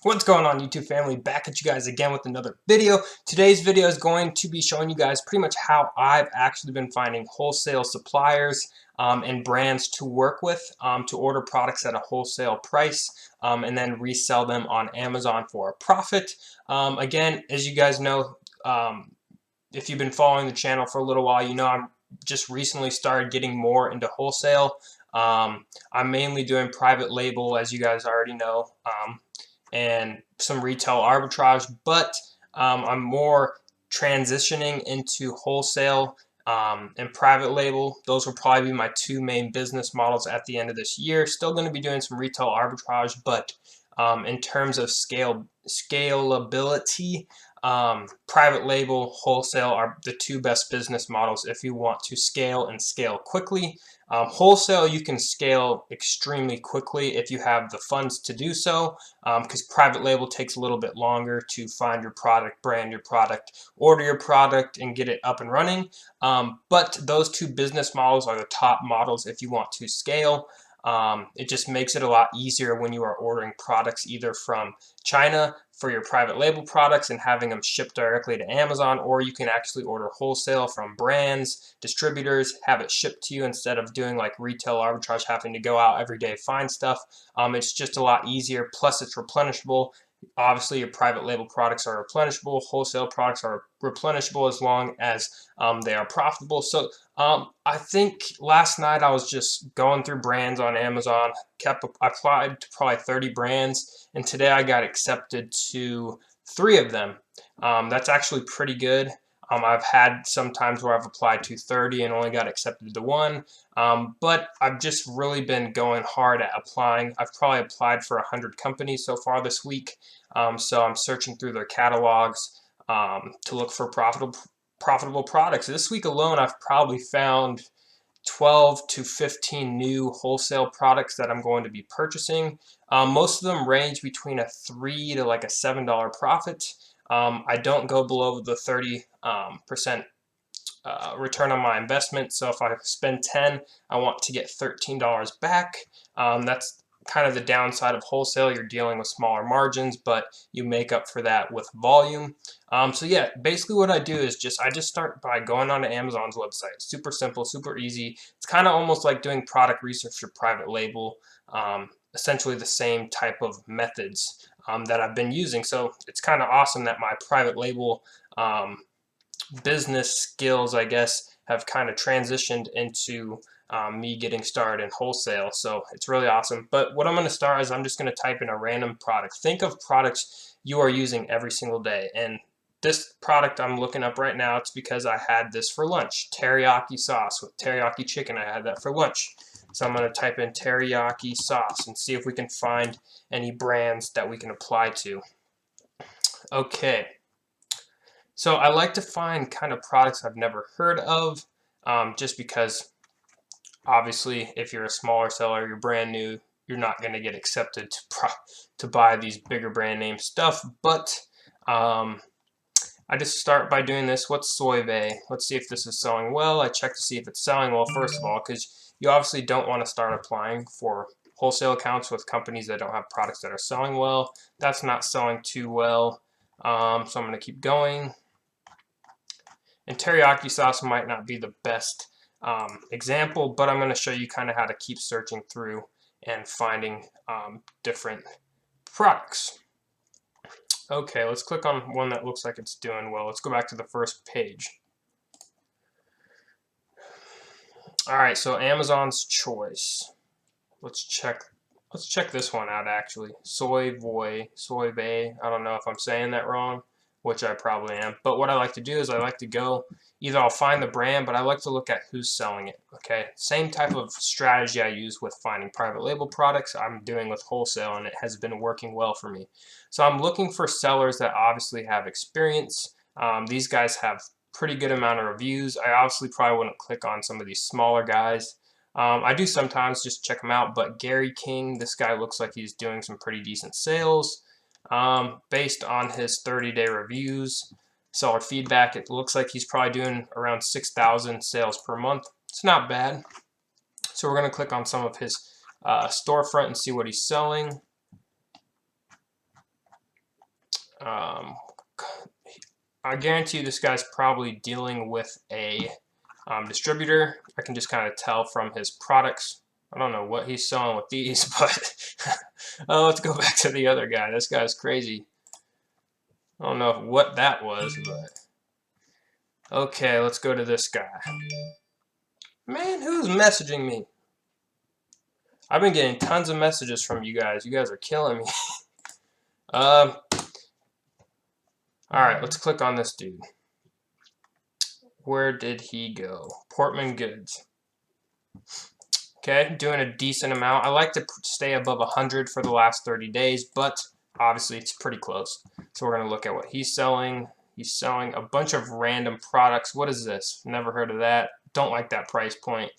What's going on, YouTube family? Back at you guys again with another video. Today's video is going to be showing you guys pretty much how I've actually been finding wholesale suppliers and brands to work with to order products at a wholesale price and then resell them on Amazon for a profit. Again, as you guys know, if you've been following the channel for a little while, you know I'm just recently started getting more into wholesale. I'm mainly doing private label, as you guys already know. And some retail arbitrage, but I'm more transitioning into wholesale and private label. Those will probably be my two main business models at the end of this year. Still going to be doing some retail arbitrage, but in terms of scalability, private label, wholesale are the two best business models if you want to scale and scale quickly. Wholesale, you can scale extremely quickly if you have the funds to do so, because private label takes a little bit longer to find your product, brand your product, order your product, and get it up and running. But those two business models are the top models if you want to scale. It just makes it a lot easier when you are ordering products either from China for your private label products and having them shipped directly to Amazon, or you can actually order wholesale from brands, distributors, have it shipped to you instead of doing like retail arbitrage, having to go out every day find stuff. It's just a lot easier, plus it's replenishable. Obviously, your private label products are replenishable. Wholesale products are replenishable as long as they are profitable. So I think last night I was just going through brands on Amazon, I applied to probably 30 brands, and today I got accepted to 3 of them. That's actually pretty good. I've had some times where I've applied to 30 and only got accepted to 1, but I've just really been going hard at applying. I've probably applied for 100 companies so far this week, so I'm searching through their catalogs to look for profitable products. This week alone, I've probably found 12 to 15 new wholesale products that I'm going to be purchasing. Most of them range between a $3 to like a $7 profit. I don't go below the 30% return on my investment. So if I spend 10, I want to get $13 back. That's kind of the downside of wholesale. You're dealing with smaller margins, but you make up for that with volume. So yeah, basically what I do is I just start by going onto Amazon's website. Super simple, super easy. It's kind of almost like doing product research for private label. Essentially the same type of methods that I've been using. So it's kind of awesome that my private label business skills, I guess, have kind of transitioned into me getting started in wholesale. So it's really awesome. But what I'm going to start is I'm just going to type in a random product. Think of products you are using every single day. And this product I'm looking up right now, it's because I had this for lunch. Teriyaki sauce with teriyaki chicken. I had that for lunch. So I'm going to type in teriyaki sauce and see if we can find any brands that we can apply to. Okay. So I like to find kind of products I've never heard of, just because obviously if you're a smaller seller, you're brand new, you're not going to get accepted to buy these bigger brand name stuff. But I just start by doing this. What's Soyve? Let's see if this is selling well. I check to see if it's selling well first of all, because you obviously don't want to start applying for wholesale accounts with companies that don't have products that are selling well. That's not selling too well, so I'm going to keep going. And teriyaki sauce might not be the best example, but I'm going to show you kind of how to keep searching through and finding different products. Okay, let's click on one that looks like it's doing well. Let's go back to the first page. All right, so Amazon's Choice. Let's check this one out actually. Soyve. I don't know if I'm saying that wrong, which I probably am. But what I like to do is I like to go, either I'll find the brand, but I like to look at who's selling it. Okay, same type of strategy I use with finding private label products, I'm doing with wholesale, and it has been working well for me. So I'm looking for sellers that obviously have experience. These guys have pretty good amount of reviews. I obviously probably wouldn't click on some of these smaller guys. I do sometimes just check them out, but Gary King, this guy looks like he's doing some pretty decent sales. Based on his 30-day reviews, seller feedback, it looks like he's probably doing around 6,000 sales per month. It's not bad. So we're going to click on some of his storefront and see what he's selling. I guarantee you this guy's probably dealing with a distributor. I can just kind of tell from his products. I don't know what he's selling with these, but let's go back to the other guy. This guy's crazy. I don't know what that was, but okay, let's go to this guy. Man, who's messaging me? I've been getting tons of messages from you guys. You guys are killing me. All right, let's click on this dude. Where did he go? Portman Goods. Okay, doing a decent amount. I like to stay above 100 for the last 30 days, but obviously it's pretty close. So we're going to look at what he's selling. He's selling a bunch of random products. What is this? Never heard of that. Don't like that price point.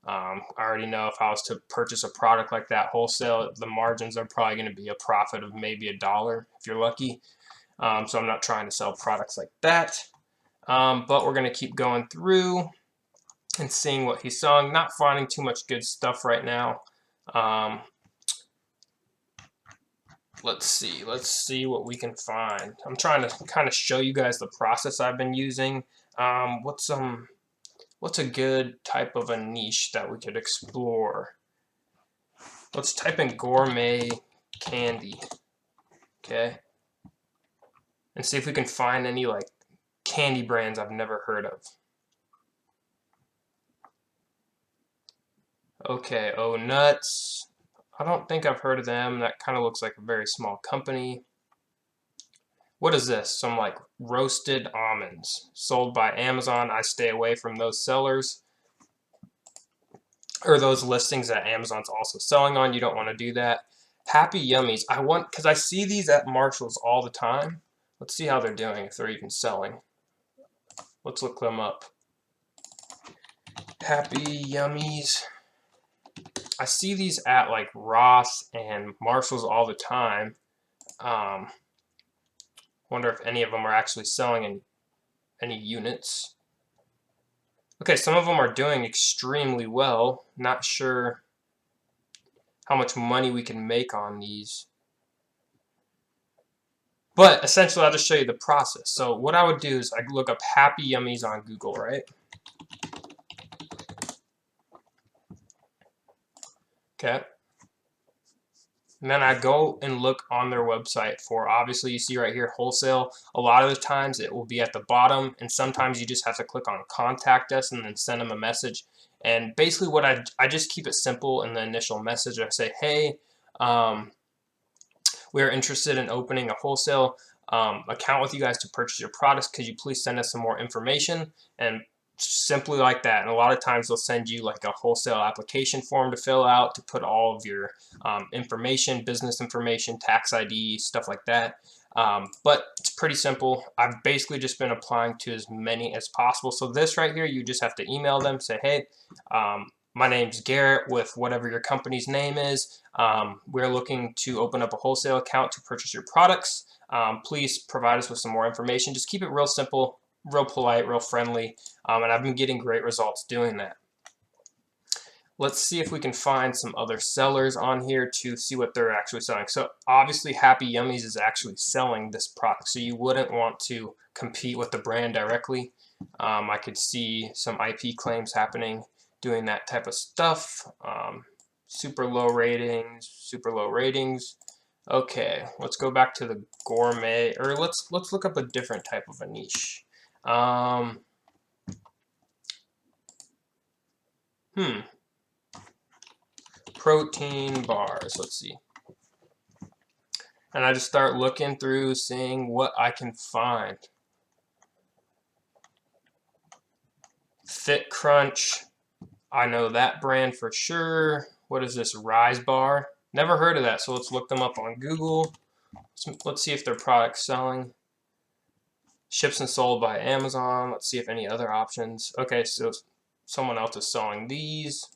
I already know if I was to purchase a product like that wholesale, the margins are probably going to be a profit of maybe $1 if you're lucky. So I'm not trying to sell products like that. But we're going to keep going through and seeing what he's selling. Not finding too much good stuff right now. Let's see what we can find. I'm trying to kind of show you guys the process I've been using. What's a good type of a niche that we could explore? Let's type in gourmet candy, okay, and see if we can find any like candy brands I've never heard of. Okay, Oh Nuts. I don't think I've heard of them. That kind of looks like a very small company. What is this? Some like roasted almonds sold by Amazon. I stay away from those sellers or those listings that Amazon's also selling on. You don't want to do that. Happy Yummies. Because I see these at Marshall's all the time. Let's see how they're doing, if they're even selling. Let's look them up. Happy Yummies. I see these at like Ross and Marshall's all the time. Wonder if any of them are actually selling any units. Okay, some of them are doing extremely well. Not sure how much money we can make on these. But essentially, I'll just show you the process. So what I would do is I look up Happy Yummies on Google, right? Okay. And then I go and look on their website for, obviously you see right here, wholesale. A lot of the times it will be at the bottom, and sometimes you just have to click on contact us and then send them a message. And basically what I just keep it simple in the initial message. I say, hey, we're interested in opening a wholesale account with you guys to purchase your products. Could you please send us some more information? And simply like that. And a lot of times they'll send you like a wholesale application form to fill out to put all of your information, business information, tax ID, stuff like that. But it's pretty simple. I've basically just been applying to as many as possible. So this right here, you just have to email them, say, hey, my name's Garrett with whatever your company's name is. We're looking to open up a wholesale account to purchase your products. Please provide us with some more information. Just keep it real simple, real polite, real friendly, and I've been getting great results doing that. Let's see if we can find some other sellers on here to see what they're actually selling. So obviously Happy Yummies is actually selling this product, so you wouldn't want to compete with the brand directly. I could see some IP claims happening doing that type of stuff. Super low ratings. Okay, let's go back to the gourmet, or let's look up a different type of a niche. Protein bars, let's see. And I just start looking through, seeing what I can find. Fit Crunch, I know that brand for sure. What is this, Rise Bar? Never heard of that, so let's look them up on Google. Let's see if their product's selling. Ships and sold by Amazon. Let's see if any other options. Okay, so someone else is selling these.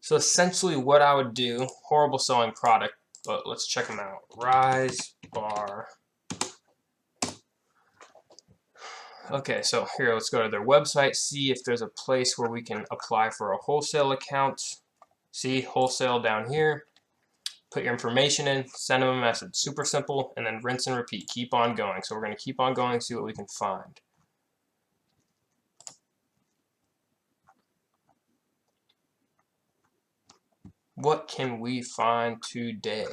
So essentially what I would do, horrible selling product, but let's check them out. Rise Bar. Okay, so here, let's go to their website, see if there's a place where we can apply for a wholesale account. See, wholesale down here. put your information in, send them a message. Super simple, and then rinse and repeat. Keep on going. So we're going to keep on going, see what we can find. What can we find today?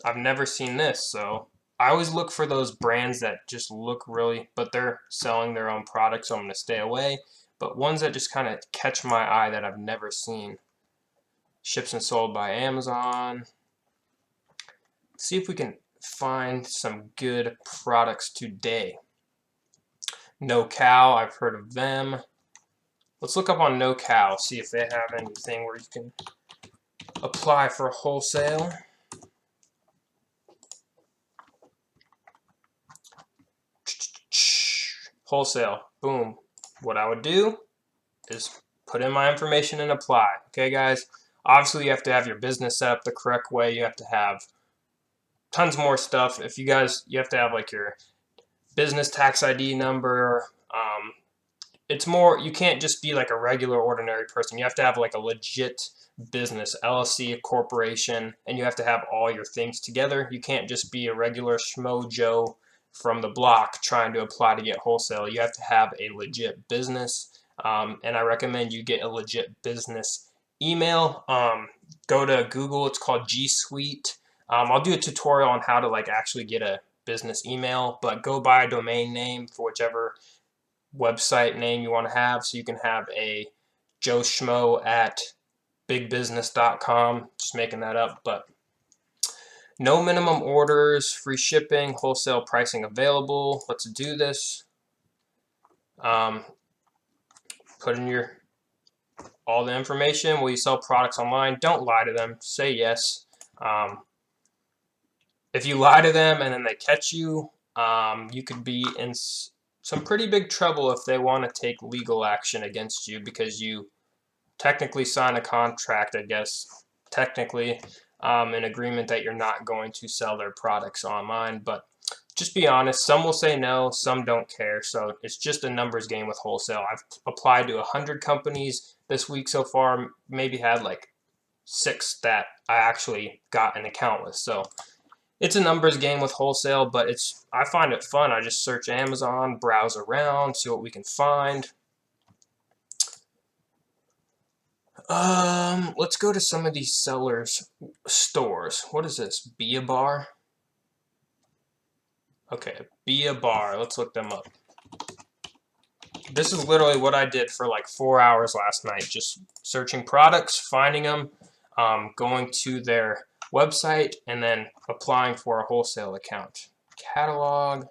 I've never seen this, so I always look for those brands that just look really, but they're selling their own products, so I'm going to stay away. But ones that just kind of catch my eye that I've never seen. Ships and sold by Amazon. Let's see if we can find some good products today. No Cow, I've heard of them. Let's look up on No Cow, see if they have anything where you can apply for wholesale. Wholesale, boom. What I would do is put in my information and apply. Okay, guys? Obviously, you have to have your business set up the correct way. You have to have tons more stuff. If you guys, you have to have like your business tax ID number. It's more, you can't just be like a regular ordinary person. You have to have like a legit business, LLC, a corporation, and you have to have all your things together. You can't just be a regular schmo Joe from the block trying to apply to get wholesale. You have to have a legit business, and I recommend you get a legit business email. Go to Google, it's called G Suite. I'll do a tutorial on how to like actually get a business email, but go buy a domain name for whichever website name you want to have, so you can have a Joe Schmo at bigbusiness.com. Just making that up, but no minimum orders, free shipping, wholesale pricing available. Let's do this. Put in all the information. Will you sell products online? Don't lie to them. Say yes. If you lie to them and then they catch you, you could be in some pretty big trouble if they want to take legal action against you, because you technically sign a contract, I guess, technically, an agreement that you're not going to sell their products online. But just be honest, some will say no, some don't care. So it's just a numbers game with wholesale. I've applied to 100 companies this week so far, maybe had like 6 that I actually got an account with. So it's a numbers game with wholesale, but I find it fun. I just search Amazon, browse around, see what we can find. Let's go to some of these sellers' stores. What is this? Be a Bar? Okay, Be a Bar. Let's look them up. This is literally what I did for like 4 hours last night, just searching products, finding them, going to their website, and then applying for a wholesale account. Catalog.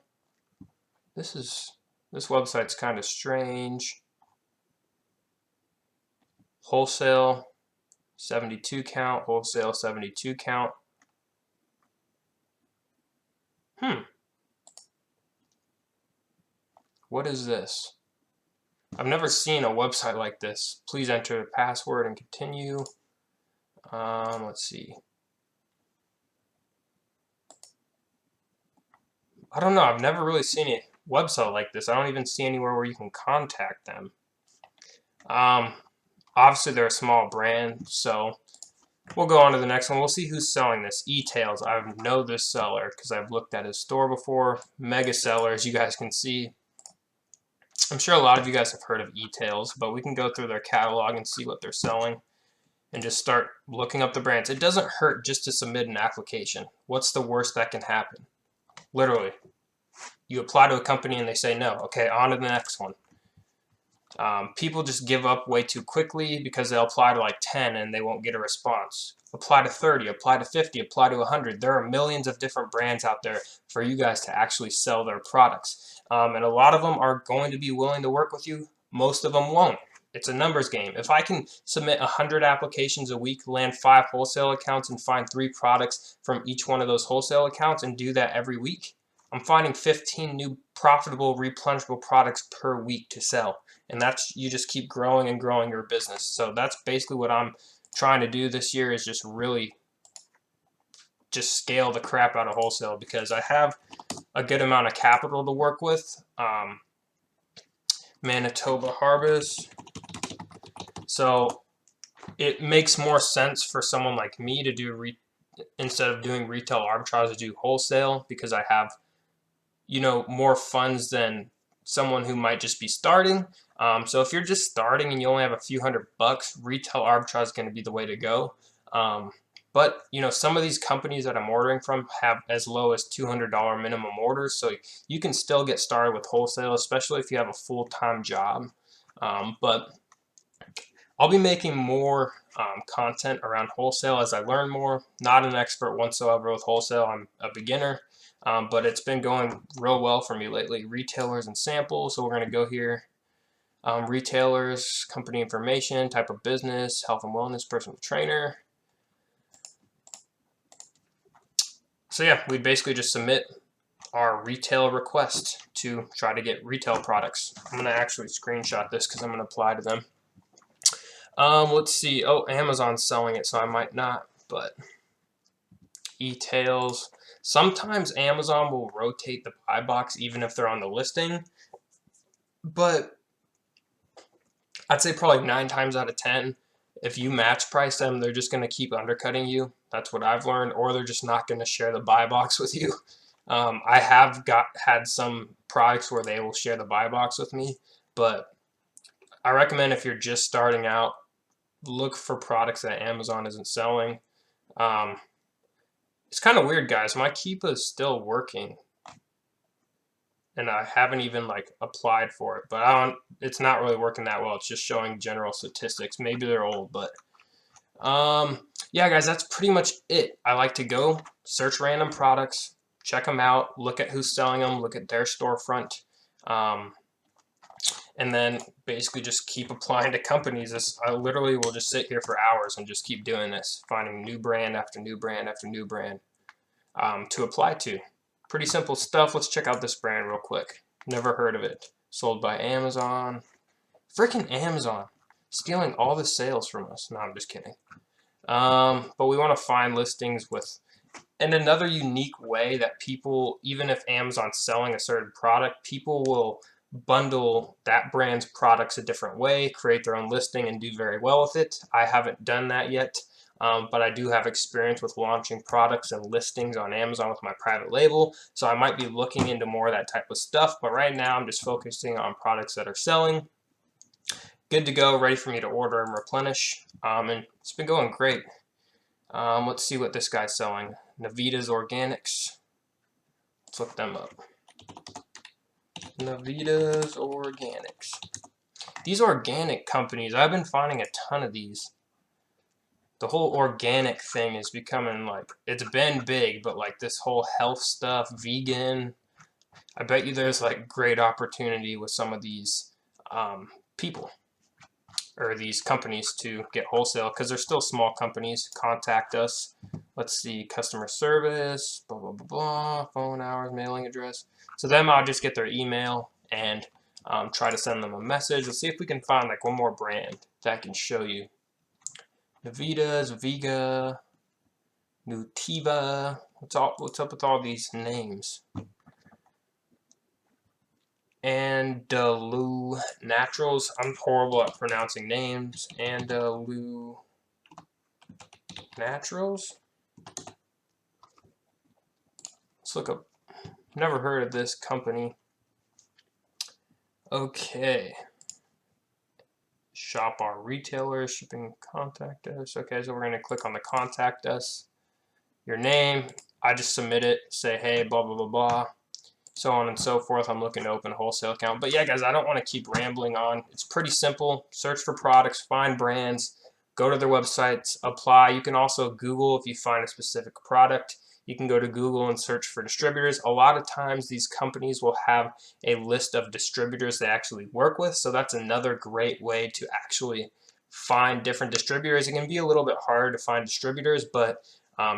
This website's kind of strange. Wholesale 72 count, wholesale 72 count. What is this? I've never seen a website like this. Please enter the password and continue. Let's see. I don't know. I've never really seen a website like this. I don't even see anywhere where you can contact them. Obviously, they're a small brand, so we'll go on to the next one. We'll see who's selling this. E-Tails. I know this seller because I've looked at his store before. Mega seller, as you guys can see. I'm sure a lot of you guys have heard of E-Tails, but we can go through their catalog and see what they're selling and just start looking up the brands. It doesn't hurt just to submit an application. What's the worst that can happen? Literally. You apply to a company and they say no. Okay, on to the next one. People just give up way too quickly because they'll apply to like 10 and they won't get a response. Apply to 30, apply to 50, apply to 100. There are millions of different brands out there for you guys to actually sell their products. And a lot of them are going to be willing to work with you. Most of them won't. It's a numbers game. If I can submit 100 applications a week, land 5 wholesale accounts, and find 3 products from each one of those wholesale accounts and do that every week, I'm finding 15 new profitable, replenishable products per week to sell. And you just keep growing and growing your business. So that's basically what I'm trying to do this year, is just really just scale the crap out of wholesale, because I have a good amount of capital to work with. Manitoba Harvest. So it makes more sense for someone like me to do instead of doing retail arbitrage, to do wholesale, because I have, you know, more funds than someone who might just be starting. So if you're just starting and you only have a few $100, retail arbitrage is going to be the way to go. But you know, some of these companies that I'm ordering from have as low as $200 minimum orders, so you can still get started with wholesale, especially if you have a full-time job. But I'll be making more content around wholesale as I learn more. Not an expert whatsoever with wholesale. I'm a beginner, but it's been going real well for me lately. Retailers and samples. So we're going to go here. Retailers, company information, type of business, health and wellness, personal trainer. So yeah, we basically just submit our retail request to try to get retail products. I'm going to actually screenshot this because I'm going to apply to them. Let's see. Oh, Amazon's selling it, so I might not, but e-tails. Sometimes Amazon will rotate the buy box even if they're on the listing, but I'd say probably 9 times out of 10, if you match price them, they're just going to keep undercutting you. That's what I've learned, or they're just not going to share the buy box with you. I have had some products where they will share the buy box with me, but I recommend if you're just starting out, look for products that Amazon isn't selling. It's kind of weird, guys. My Keepa is still working, and I haven't even like applied for it, but it's not really working that well. It's just showing general statistics. Maybe they're old, but yeah, guys, that's pretty much it. I like to go search random products, check them out, look at who's selling them, look at their storefront, and then basically just keep applying to companies. I literally will just sit here for hours and just keep doing this, finding new brand after new brand after new brand to apply to. Pretty simple stuff. Let's check out this brand real quick. Never heard of it. Sold by Amazon. Freaking Amazon. Stealing all the sales from us. No, I'm just kidding. But we want to find listings with, and another unique way that people, even if Amazon's selling a certain product, people will bundle that brand's products a different way, create their own listing, and do very well with it. I haven't done that yet, but I do have experience with launching products and listings on Amazon with my private label, so I might be looking into more of that type of stuff, but right now I'm just focusing on products that are selling. Good to go, ready for me to order and replenish, and it's been going great. Let's see what this guy's selling. Navita's Organics. Let's look them up. Navita's Organics. These organic companies, I've been finding a ton of these. The whole organic thing is becoming like, it's been big, but like this whole health stuff, vegan, I bet you there's like great opportunity with some of these people or these companies to get wholesale, because they're still small companies. Contact us. Let's see, customer service, blah, blah, blah, blah, phone hours, mailing address. So then I'll just get their email and try to send them a message. Let's see if we can find like one more brand that I can show you. Navita's, Vega, Nutiva. What's up with all these names? Andalou Naturals. I'm horrible at pronouncing names. Andalou Naturals. Let's look up. Never heard of this company. Okay. Shop our retailers, shipping, contact us. Okay, so we're going to click on the contact us. Your name. I just submit it. Say, hey, blah, blah, blah, blah. So on and so forth. I'm looking to open a wholesale account. But yeah, guys, I don't want to keep rambling on. It's pretty simple. Search for products, find brands, go to their websites, apply. You can also Google if you find a specific product. You can go to Google and search for distributors. A lot of times these companies will have a list of distributors they actually work with. So that's another great way to actually find different distributors. It can be a little bit harder to find distributors, but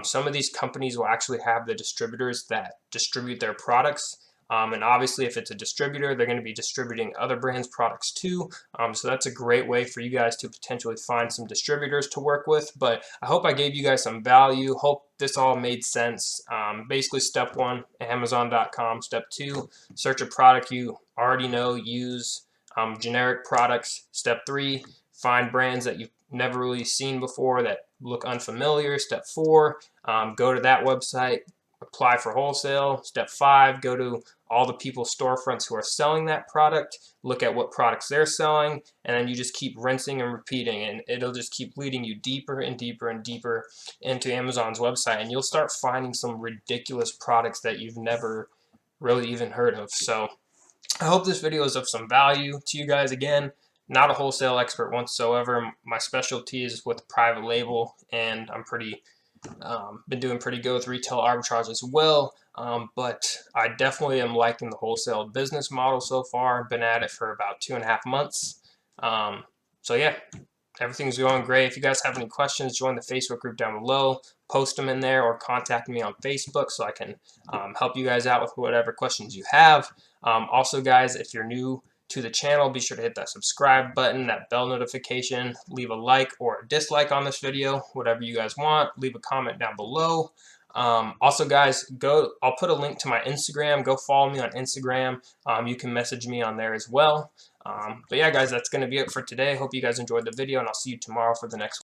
some of these companies will actually have the distributors that distribute their products. And obviously, if it's a distributor, they're going to be distributing other brands' products too. So that's a great way for you guys to potentially find some distributors to work with. But I hope I gave you guys some value. Hope this all made sense. Basically, step 1, Amazon.com. Step 2, search a product you already know, use generic products. Step 3, find brands that you never really seen before that look unfamiliar. Step 4, go to that website, apply for wholesale. Step 5, go to all the people's storefronts who are selling that product, look at what products they're selling, and then you just keep rinsing and repeating, and it'll just keep leading you deeper and deeper and deeper into Amazon's website, and you'll start finding some ridiculous products that you've never really even heard of. So I hope this video is of some value to you guys. Again, not a wholesale expert whatsoever. My specialty is with private label, and I'm been doing pretty good with retail arbitrage as well. But I definitely am liking the wholesale business model so far. Been at it for about 2.5 months. So yeah, everything's going great. If you guys have any questions, join the Facebook group down below. Post them in there or contact me on Facebook so I can help you guys out with whatever questions you have. Also, guys, if you're new to the channel, be sure to hit that subscribe button, that bell notification, leave a like or a dislike on this video, whatever you guys want. Leave a comment down below. Also, guys, I'll put a link to my Instagram. Go follow me on Instagram. You can message me on there as well. But yeah, guys, that's going to be it for today. Hope you guys enjoyed the video, and I'll see you tomorrow for the next one.